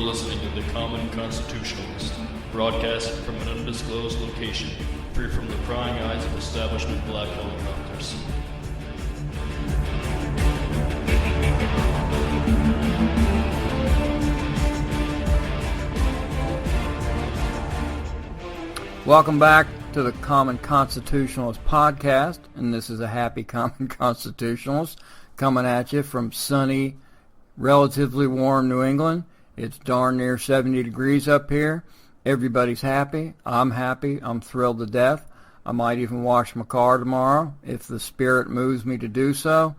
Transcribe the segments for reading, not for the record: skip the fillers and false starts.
listening to The Common Constitutionalist, broadcast from an undisclosed location, free from the prying eyes of establishment black helicopters. Welcome back to the Common Constitutionalist podcast, and this is a happy Common Constitutionalist coming at you from sunny, relatively warm New England. It's darn near 70 degrees up here. Everybody's happy. I'm thrilled to death. I might even wash my car tomorrow if the spirit moves me to do so.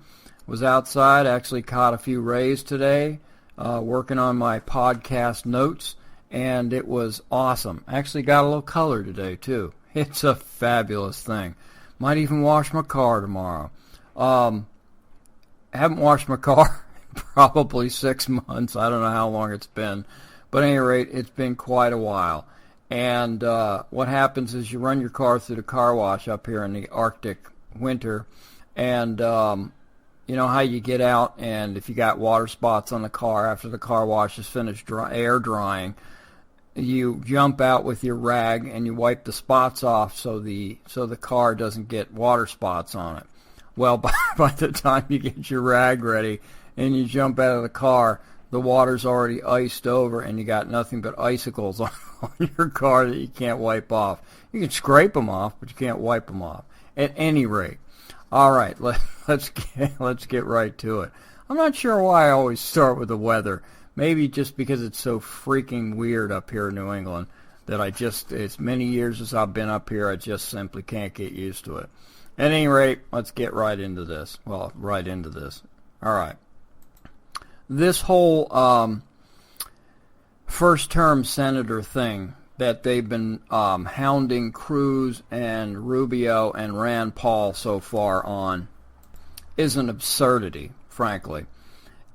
Was outside, actually caught a few rays today, working on my podcast notes, and it was awesome. Actually got a little color today, too. It's a fabulous thing. Might even wash my car tomorrow. Haven't washed my car in probably 6 months. I don't know how long it's been. But at any rate, it's been quite a while. And what happens is you run your car through the car wash up here in the Arctic winter, and you know how you get out, and if you got water spots on the car after the car wash is finished air drying, you jump out with your rag and you wipe the spots off so the car doesn't get water spots on it. Well, by the time you get your rag ready and you jump out of the car, the water's already iced over and you got nothing but icicles on your car that you can't wipe off. You can scrape them off, but you can't wipe them off. At any rate, all right, let's get right to it. I'm not sure why I always start with the weather. Maybe just because it's so freaking weird up here in New England that as many years as I've been up here, I just simply can't get used to it. At any rate, let's get right into this. All right. This whole first-term senator thing that they've been hounding Cruz and Rubio and Rand Paul so far on is an absurdity, frankly.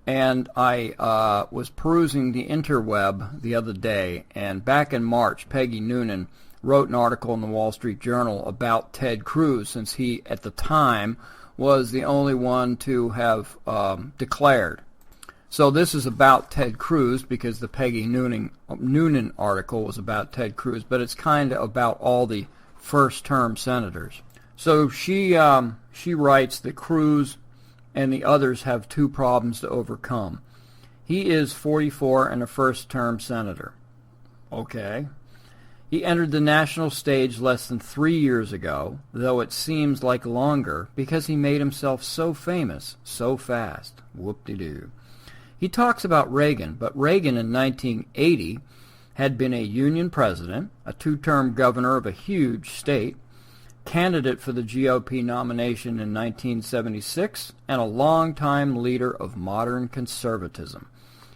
And I was perusing the interweb the other day, and back in March, Peggy Noonan wrote an article in the Wall Street Journal about Ted Cruz, since he, at the time, was the only one to have declared. So this is about Ted Cruz because the Peggy Noonan article was about Ted Cruz, but it's kind of about all the first-term senators. So she writes that Cruz and the others have two problems to overcome. He is 44 and a first-term senator. Okay. He entered the national stage less than 3 years ago, though it seems like longer, because he made himself so famous so fast. Whoop-de-doo. He talks about Reagan, but Reagan in 1980 had been a union president, a two-term governor of a huge state, candidate for the GOP nomination in 1976, and a longtime leader of modern conservatism.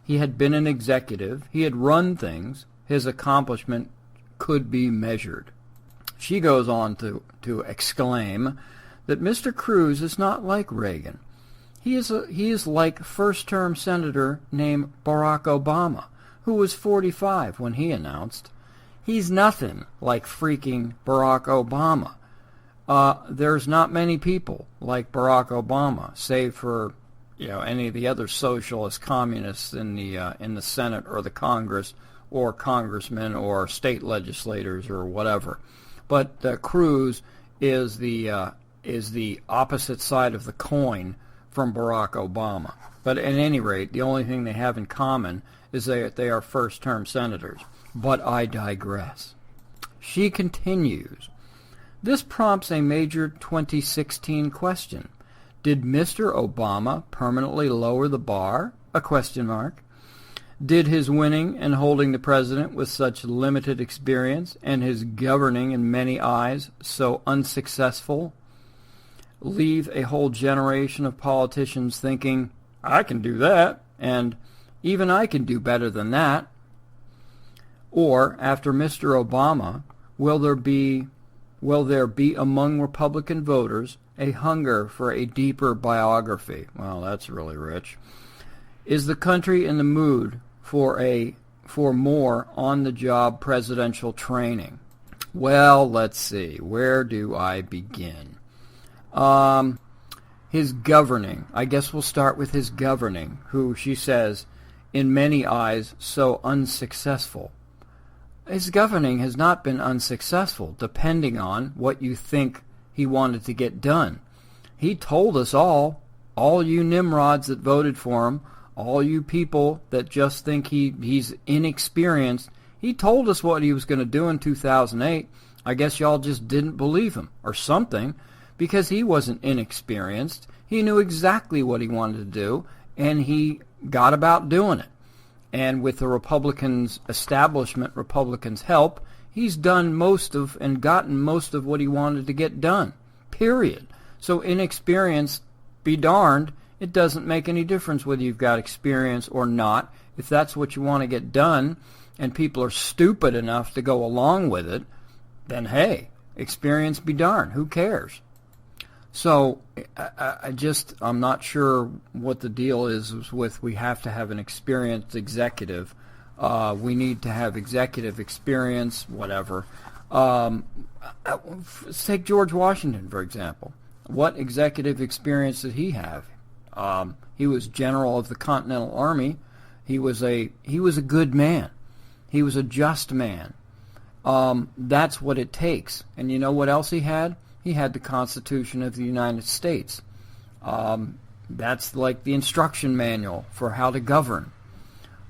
He had been an executive. He had run things. His accomplishment could be measured. She goes on to exclaim that Mr. Cruz is not like Reagan. He is like first-term senator named Barack Obama, who was 45 when he announced. He's nothing like freaking Barack Obama. There's not many people like Barack Obama, save for any of the other socialist communists in the Senate or the Congress or congressmen or state legislators or whatever. But Cruz is the opposite side of the coin from Barack Obama. But at any rate, the only thing they have in common is that they are first-term senators. But I digress. She continues. This prompts a major 2016 question. Did Mr. Obama permanently lower the bar? A question mark. Did his winning and holding the president with such limited experience and his governing in many eyes so unsuccessful leave a whole generation of politicians thinking, I can do that, and even I can do better than that? Or, after Mr. Obama, will there be among Republican voters a hunger for a deeper biography? Well, that's really rich. Is the country in the mood for more on-the-job presidential training? Well, let's see. Where do I begin? His governing. I guess we'll start with his governing, who she says in many eyes, so unsuccessful. His governing has not been unsuccessful, depending on what you think he wanted to get done. He told us all you Nimrods that voted for him, all you people that just think he's inexperienced, he told us what he was going to do in 2008. I guess y'all just didn't believe him, or something, because he wasn't inexperienced. He knew exactly what he wanted to do, and he got about doing it. And with the Republicans' help, he's done gotten most of what he wanted to get done, period. So inexperienced, be darned, it doesn't make any difference whether you've got experience or not. If that's what you want to get done, and people are stupid enough to go along with it, then hey, experience be darned, who cares? So I'm not sure what the deal is with we have to have an experienced executive. We need to have executive experience, whatever. Let's take George Washington, for example. What executive experience did he have? He was general of the Continental Army. He was a good man. He was a just man. That's what it takes. And you know what else he had? He had the Constitution of the United States. That's like the instruction manual for how to govern.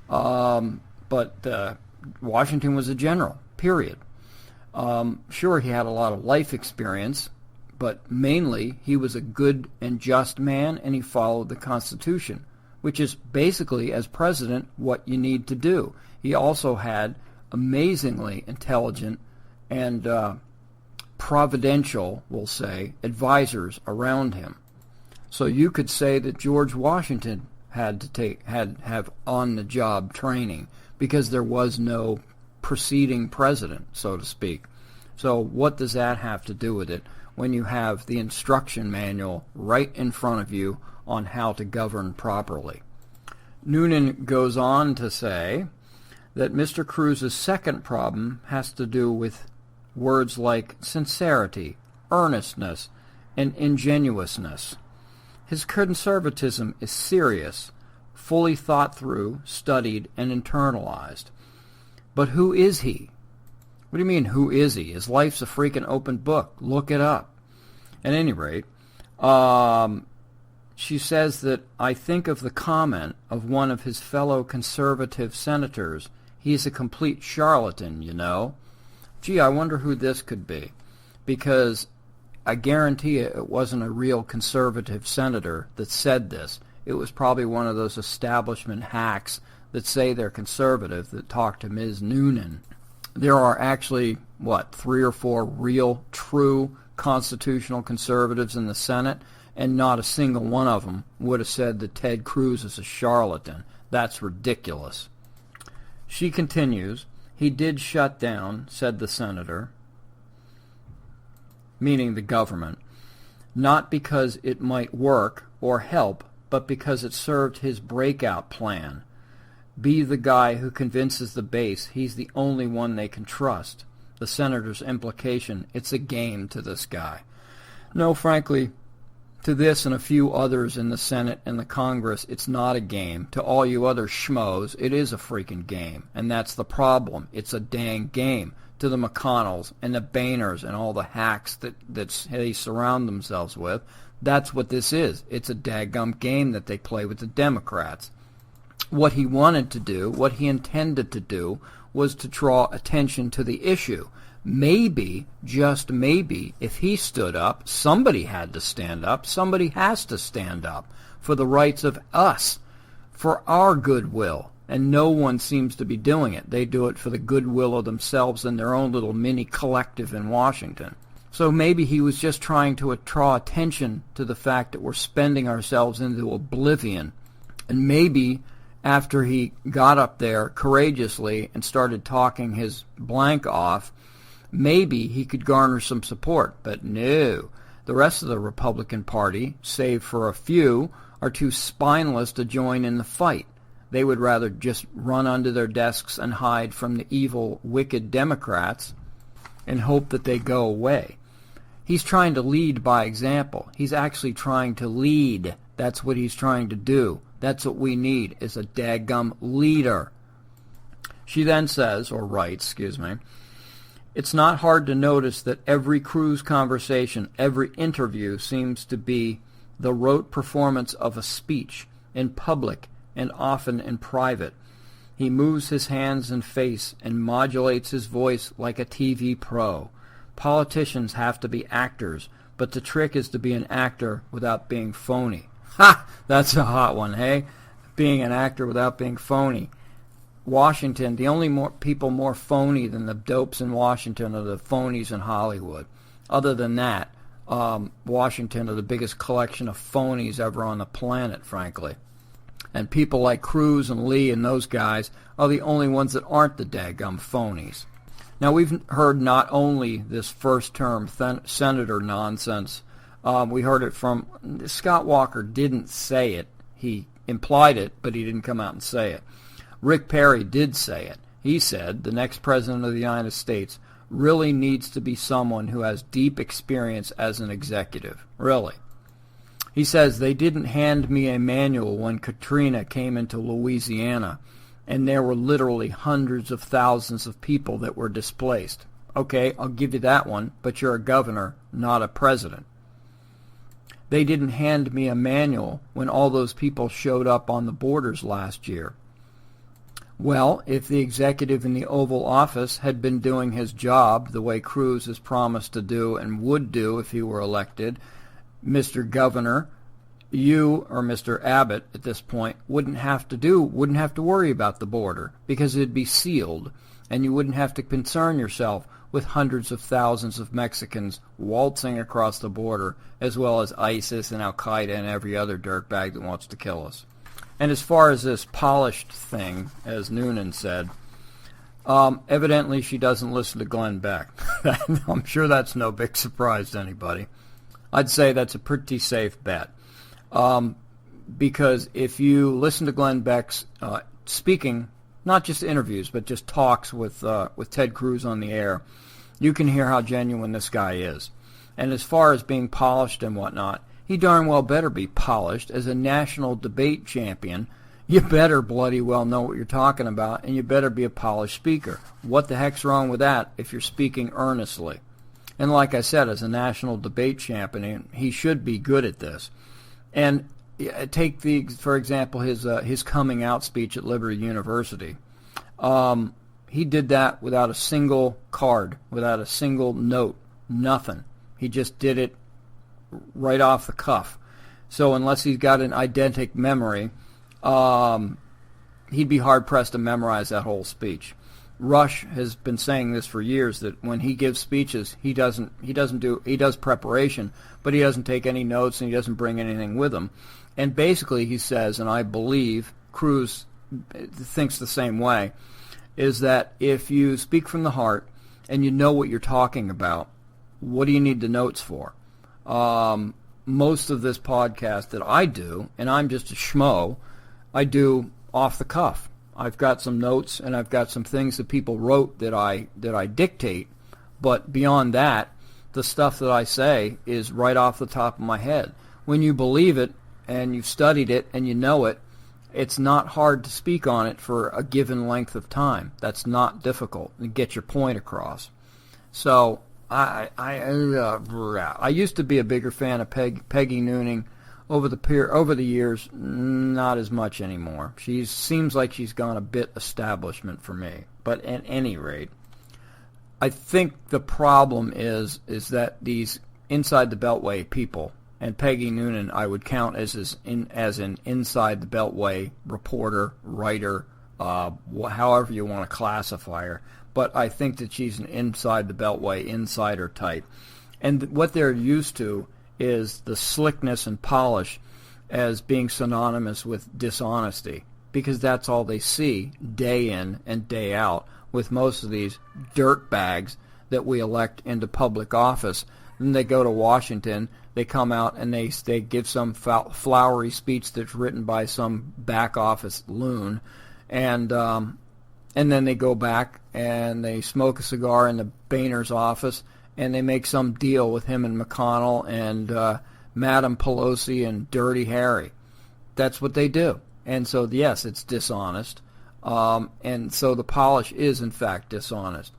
But Washington was a general, period. Sure, he had a lot of life experience, but mainly he was a good and just man, and he followed the Constitution, which is basically, as president, what you need to do. He also had amazingly intelligent and providential, we'll say, advisors around him. So you could say that George Washington had to have on-the-job training because there was no preceding president, so to speak. So what does that have to do with it when you have the instruction manual right in front of you on how to govern properly? Noonan goes on to say that Mr. Cruz's second problem has to do with words like sincerity, earnestness, and ingenuousness. His conservatism is serious, fully thought through, studied, and internalized. But who is he? What do you mean, who is he? His life's a freaking open book. Look it up. At any rate, she says that I think of the comment of one of his fellow conservative senators, he's a complete charlatan, you know. Gee, I wonder who this could be, because I guarantee it wasn't a real conservative senator that said this. It was probably one of those establishment hacks that say they're conservative that talk to Ms. Noonan. There are actually, 3 or 4 real, true constitutional conservatives in the Senate, and not a single one of them would have said that Ted Cruz is a charlatan. That's ridiculous. She continues, he did shut down, said the senator, meaning the government, not because it might work or help, but because it served his breakout plan. Be the guy who convinces the base he's the only one they can trust. The senator's implication, it's a game to this guy. No, frankly, to this and a few others in the Senate and the Congress, it's not a game. To all you other schmoes, it is a freaking game. And that's the problem. It's a dang game. To the McConnells and the Boehners and all the hacks that they surround themselves with, that's what this is. It's a daggum game that they play with the Democrats. What he wanted to do, what he intended to do, was to draw attention to the issue. Maybe, just maybe, if he stood up, somebody had to stand up, somebody has to stand up for the rights of us, for our goodwill. And no one seems to be doing it. They do it for the goodwill of themselves and their own little mini collective in Washington. So maybe he was just trying to draw attention to the fact that we're spending ourselves into oblivion. And maybe after he got up there courageously and started talking his blank off, maybe he could garner some support. But no, the rest of the Republican Party, save for a few, are too spineless to join in the fight. They would rather just run under their desks and hide from the evil, wicked Democrats and hope that they go away. He's trying to lead by example. He's actually trying to lead. That's what he's trying to do. That's what we need, is a daggum leader. She then says, or writes, it's not hard to notice that every Cruz conversation, every interview seems to be the rote performance of a speech, in public and often in private. He moves his hands and face and modulates his voice like a TV pro. Politicians have to be actors, but the trick is to be an actor without being phony. Ha! That's a hot one, hey? Being an actor without being phony. Washington, the only people more phony than the dopes in Washington are the phonies in Hollywood. Other than that, Washington are the biggest collection of phonies ever on the planet, frankly. And people like Cruz and Lee and those guys are the only ones that aren't the daggum phonies. Now, we've heard not only this first-term senator nonsense, we heard it from... Scott Walker didn't say it. He implied it, but he didn't come out and say it. Rick Perry did say it. He said the next president of the United States really needs to be someone who has deep experience as an executive. Really. He says, they didn't hand me a manual when Katrina came into Louisiana, and there were literally hundreds of thousands of people that were displaced. Okay, I'll give you that one, but you're a governor, not a president. They didn't hand me a manual when all those people showed up on the borders last year. Well, if the executive in the Oval Office had been doing his job the way Cruz has promised to do and would do if he were elected, Mr. Governor, you or Mr. Abbott at this point wouldn't have to worry about the border because it'd be sealed, and you wouldn't have to concern yourself with hundreds of thousands of Mexicans waltzing across the border, as well as ISIS and Al-Qaeda and every other dirtbag that wants to kill us. And as far as this polished thing, as Noonan said, evidently she doesn't listen to Glenn Beck. I'm sure that's no big surprise to anybody. I'd say that's a pretty safe bet. Because if you listen to Glenn Beck's speaking, not just interviews, but just talks with Ted Cruz on the air, you can hear how genuine this guy is. And as far as being polished and whatnot, he darn well better be polished. As a national debate champion, you better bloody well know what you're talking about, and you better be a polished speaker. What the heck's wrong with that if you're speaking earnestly? And like I said, as a national debate champion, he should be good at this. And take for example, his coming out speech at Liberty University. He did that without a single card, without a single note, nothing. He just did it right off the cuff. So unless he's got an eidetic memory, he'd be hard-pressed to memorize that whole speech. Rush has been saying this for years, that when he gives speeches, he does preparation, but he doesn't take any notes and he doesn't bring anything with him. And basically he says, and I believe Cruz thinks the same way, is that if you speak from the heart and you know what you're talking about, what do you need the notes for? Most of this podcast that I do, and I'm just a schmo, I do off the cuff. I've got some notes and I've got some things that people wrote that I dictate, but beyond that, the stuff that I say is right off the top of my head. When you believe it and you've studied it and you know it, it's not hard to speak on it for a given length of time. That's not difficult to get your point across. So I used to be a bigger fan of Peggy Noonan. Over the years, not as much anymore. She seems like she's gone a bit establishment for me. But at any rate, I think the problem is that these inside the Beltway people, and Peggy Noonan I would count as an inside the Beltway reporter, writer, however you want to classify her. But I think that she's an inside the Beltway insider type. And what they're used to is the slickness and polish as being synonymous with dishonesty, because that's all they see day in and day out with most of these dirt bags that we elect into public office. Then they go to Washington, they come out and they give some flowery speech that's written by some back office loon, and then they go back and they smoke a cigar in the Boehner's office, and they make some deal with him and McConnell and Madam Pelosi and Dirty Harry. That's what they do. And so, yes, it's dishonest. And so the polish is, in fact, dishonest.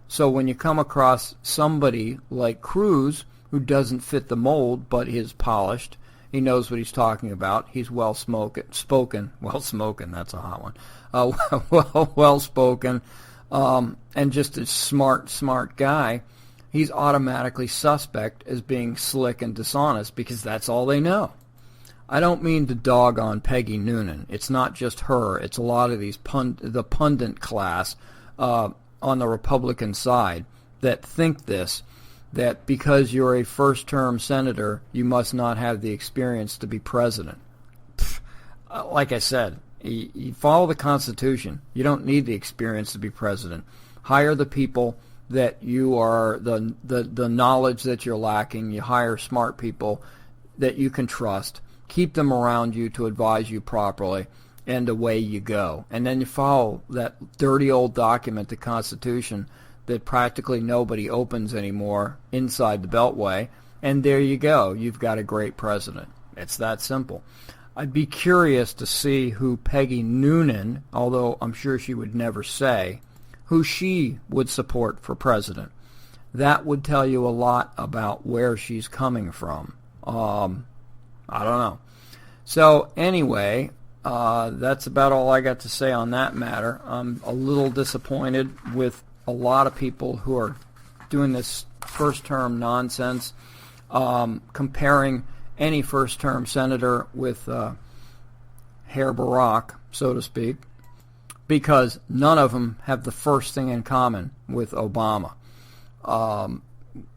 So when you come across somebody like Cruz, who doesn't fit the mold but is polished, he knows what he's talking about, he's well-spoken, that's a hot one, well-spoken, and just a smart guy, he's automatically suspect as being slick and dishonest because that's all they know. I don't mean to dog on Peggy Noonan. It's not just her. It's a lot of these the pundit class on the Republican side that think this, that because you're a first-term senator, you must not have the experience to be president. Like I said, you follow the Constitution. You don't need the experience to be president. Hire the people that you are, the knowledge that you're lacking. You hire smart people that you can trust. Keep them around you to advise you properly, and away you go. And then you follow that dirty old document, the Constitution, that practically nobody opens anymore inside the Beltway, and there you go. You've got a great president. It's that simple. I'd be curious to see who Peggy Noonan, although I'm sure she would never say, who she would support for president. That would tell you a lot about where she's coming from. I don't know. So anyway, that's about all I got to say on that matter. I'm a little disappointed with a lot of people who are doing this first-term nonsense, comparing any first-term senator with Herr Barack, so to speak, because none of them have the first thing in common with Obama.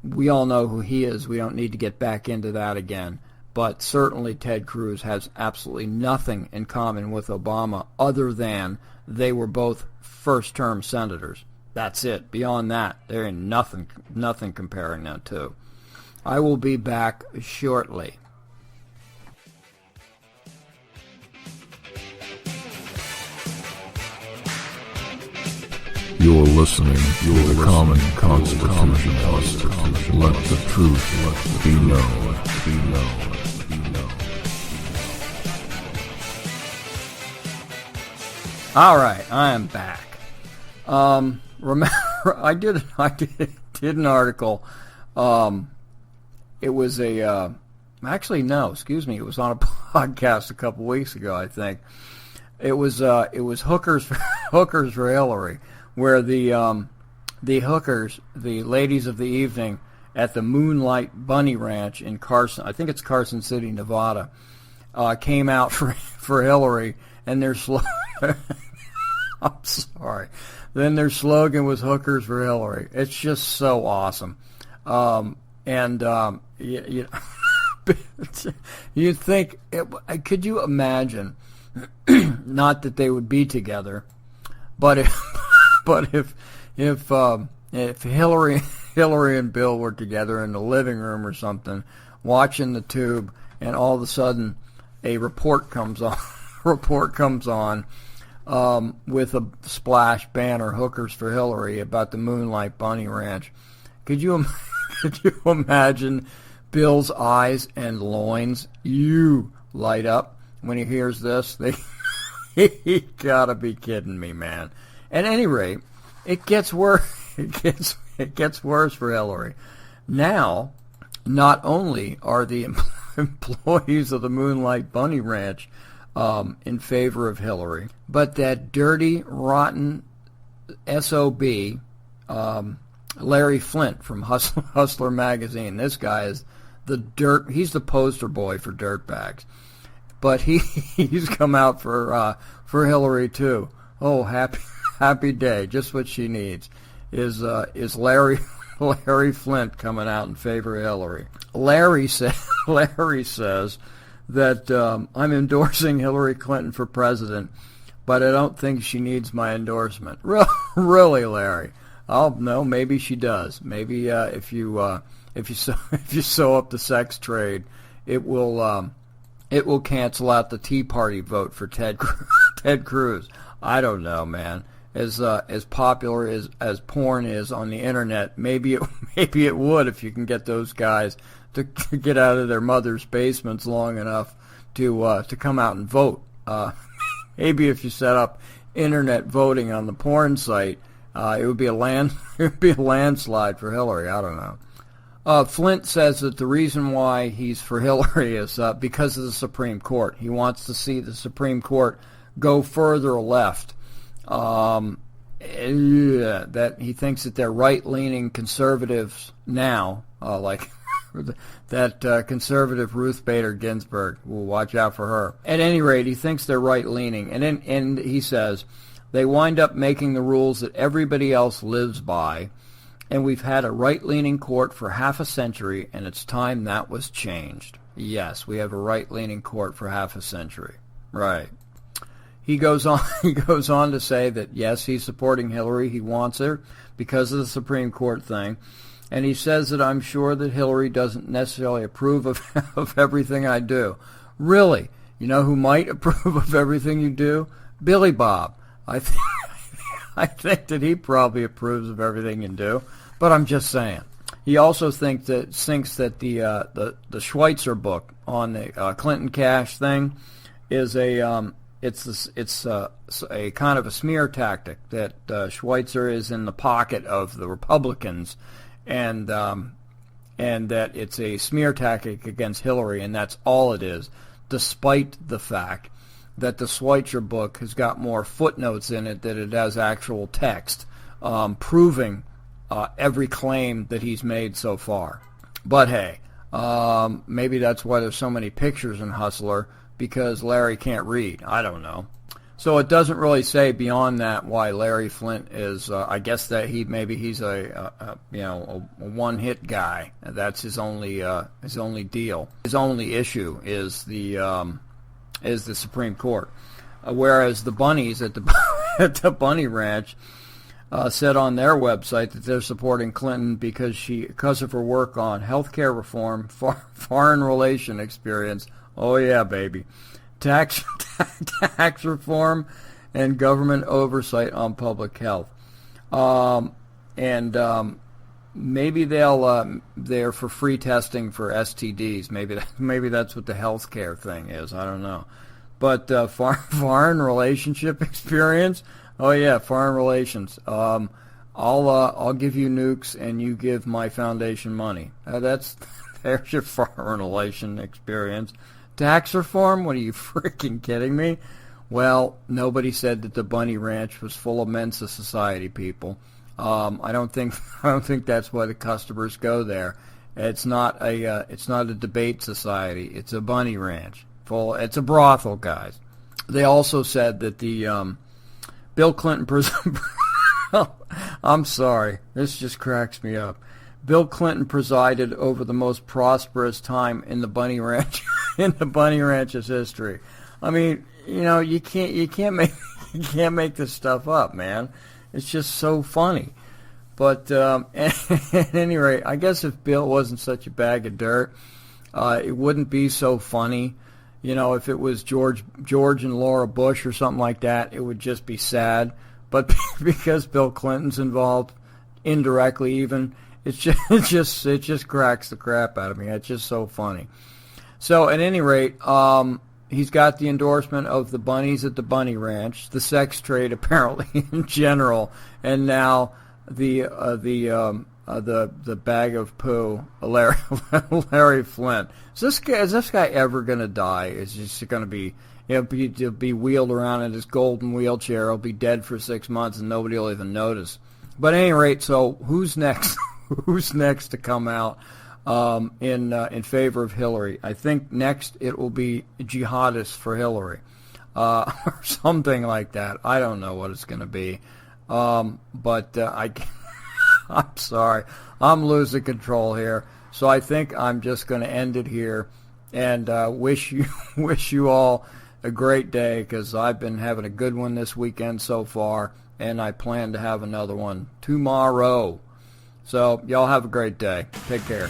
We all know who he is. We don't need to get back into that again. But certainly Ted Cruz has absolutely nothing in common with Obama other than they were both first-term senators. That's it. Beyond that, there ain't nothing comparing them to. I will be back shortly. You're listening to the Common Constitution. Let the truth be known. All right, I am back. Remember, I did an article. It was it was on a podcast a couple weeks ago, I think. It was hookers for Hillary, where the hookers, the ladies of the evening at the Moonlite Bunnyranch in Carson, I think it's Carson City, Nevada, came out for Hillary, and their slogan, I'm sorry, then their slogan was "Hookers for Hillary." It's just so awesome, you think, could you imagine? Not that they would be together, but if Hillary and Bill were together in the living room or something, watching the tube, and all of a sudden a report comes on with a splash banner, "Hookers for Hillary," about the Moonlite Bunnyranch. Could you imagine Bill's eyes and loins? You light up when he hears this. He gotta be kidding me, man. At any rate, it gets worse. It gets worse for Hillary. Now, not only are the employees of the Moonlite Bunnyranch in favor of Hillary, but that dirty, rotten SOB, Larry Flint from Hustler magazine. This guy is he's the poster boy for dirtbags. But he's come out for Hillary too. Oh, happy day! Just what she needs is Larry Flint coming out in favor of Hillary. Larry says that I'm endorsing Hillary Clinton for president, but I don't think she needs my endorsement. Really, Larry? Oh no, maybe she does. Maybe if you sew up the sex trade, it will cancel out the Tea Party vote for Ted Cruz. I don't know, man. As popular as porn is on the internet, maybe it would, if you can get those guys to get out of their mother's basements long enough to come out and vote. maybe if you set up internet voting on the porn site, it would be a landslide for Hillary. I don't know. Flint says that the reason why he's for Hillary is because of the Supreme Court. He wants to see the Supreme Court go further left. That he thinks that they're right-leaning conservatives now, like that conservative Ruth Bader Ginsburg. We'll watch out for her. At any rate, he thinks they're right-leaning, and he says they wind up making the rules that everybody else lives by, and we've had a right-leaning court for half a century, and it's time that was changed. Yes, we have a right-leaning court for half a century. Right. He goes on to say that, yes, he's supporting Hillary. He wants her because of the Supreme Court thing. And he says that I'm sure that Hillary doesn't necessarily approve of everything I do. Really? You know who might approve of everything you do? Billy Bob. I think that he probably approves of everything you do. But I'm just saying. He also thinks that the Schweitzer book on the Clinton cash thing is it's a kind of a smear tactic that Schweitzer is in the pocket of the Republicans, and that it's a smear tactic against Hillary, and that's all it is, despite the fact that the Schweitzer book has got more footnotes in it than it has actual text, proving every claim that he's made so far. But hey, maybe that's why there's so many pictures in Hustler, because Larry can't read. I don't know. So it doesn't really say beyond that why Larry Flint is. I guess that he's a one-hit guy. That's his only deal. His only issue is the Supreme Court. Whereas the bunnies at the Bunny Ranch said on their website that they're supporting Clinton because of her work on healthcare reform, foreign relation experience. Oh yeah, baby. Tax reform and government oversight on public health. Maybe they're for free testing for STDs. Maybe that's what the healthcare thing is. I don't know. But foreign relationship experience. Oh yeah, foreign relations. I'll give you nukes and you give my foundation money. There's your foreign relation experience. Tax reform? What, are you freaking kidding me? Well, nobody said that the Bunny Ranch was full of Mensa Society people. I don't think that's why the customers go there. It's not a debate society. It's a Bunny Ranch. It's a brothel, guys. They also said that the Bill Clinton I'm sorry. This just cracks me up. Bill Clinton presided over the most prosperous time in the Bunny Ranch in the Bunny Ranch's history. I mean, you can't make this stuff up, man. It's just so funny. But at any rate, I guess if Bill wasn't such a bag of dirt, it wouldn't be so funny. If it was George and Laura Bush or something like that, it would just be sad. But because Bill Clinton's involved, indirectly even, it just cracks the crap out of me. It's just so funny. So at any rate, he's got the endorsement of the bunnies at the Bunny Ranch, the sex trade apparently in general, and now the bag of poo, Larry Flint. Is this guy ever gonna die? Is he just gonna be? He'll be wheeled around in his golden wheelchair. He'll be dead for 6 months and nobody will even notice. But at any rate, so who's next? Who's next to come out in favor of Hillary? I think next it will be jihadists for Hillary, or something like that. I don't know what it's going to be, but I'm sorry, I'm losing control here. So I think I'm just going to end it here, and wish you all a great day, because I've been having a good one this weekend so far, and I plan to have another one tomorrow. So y'all have a great day. Take care.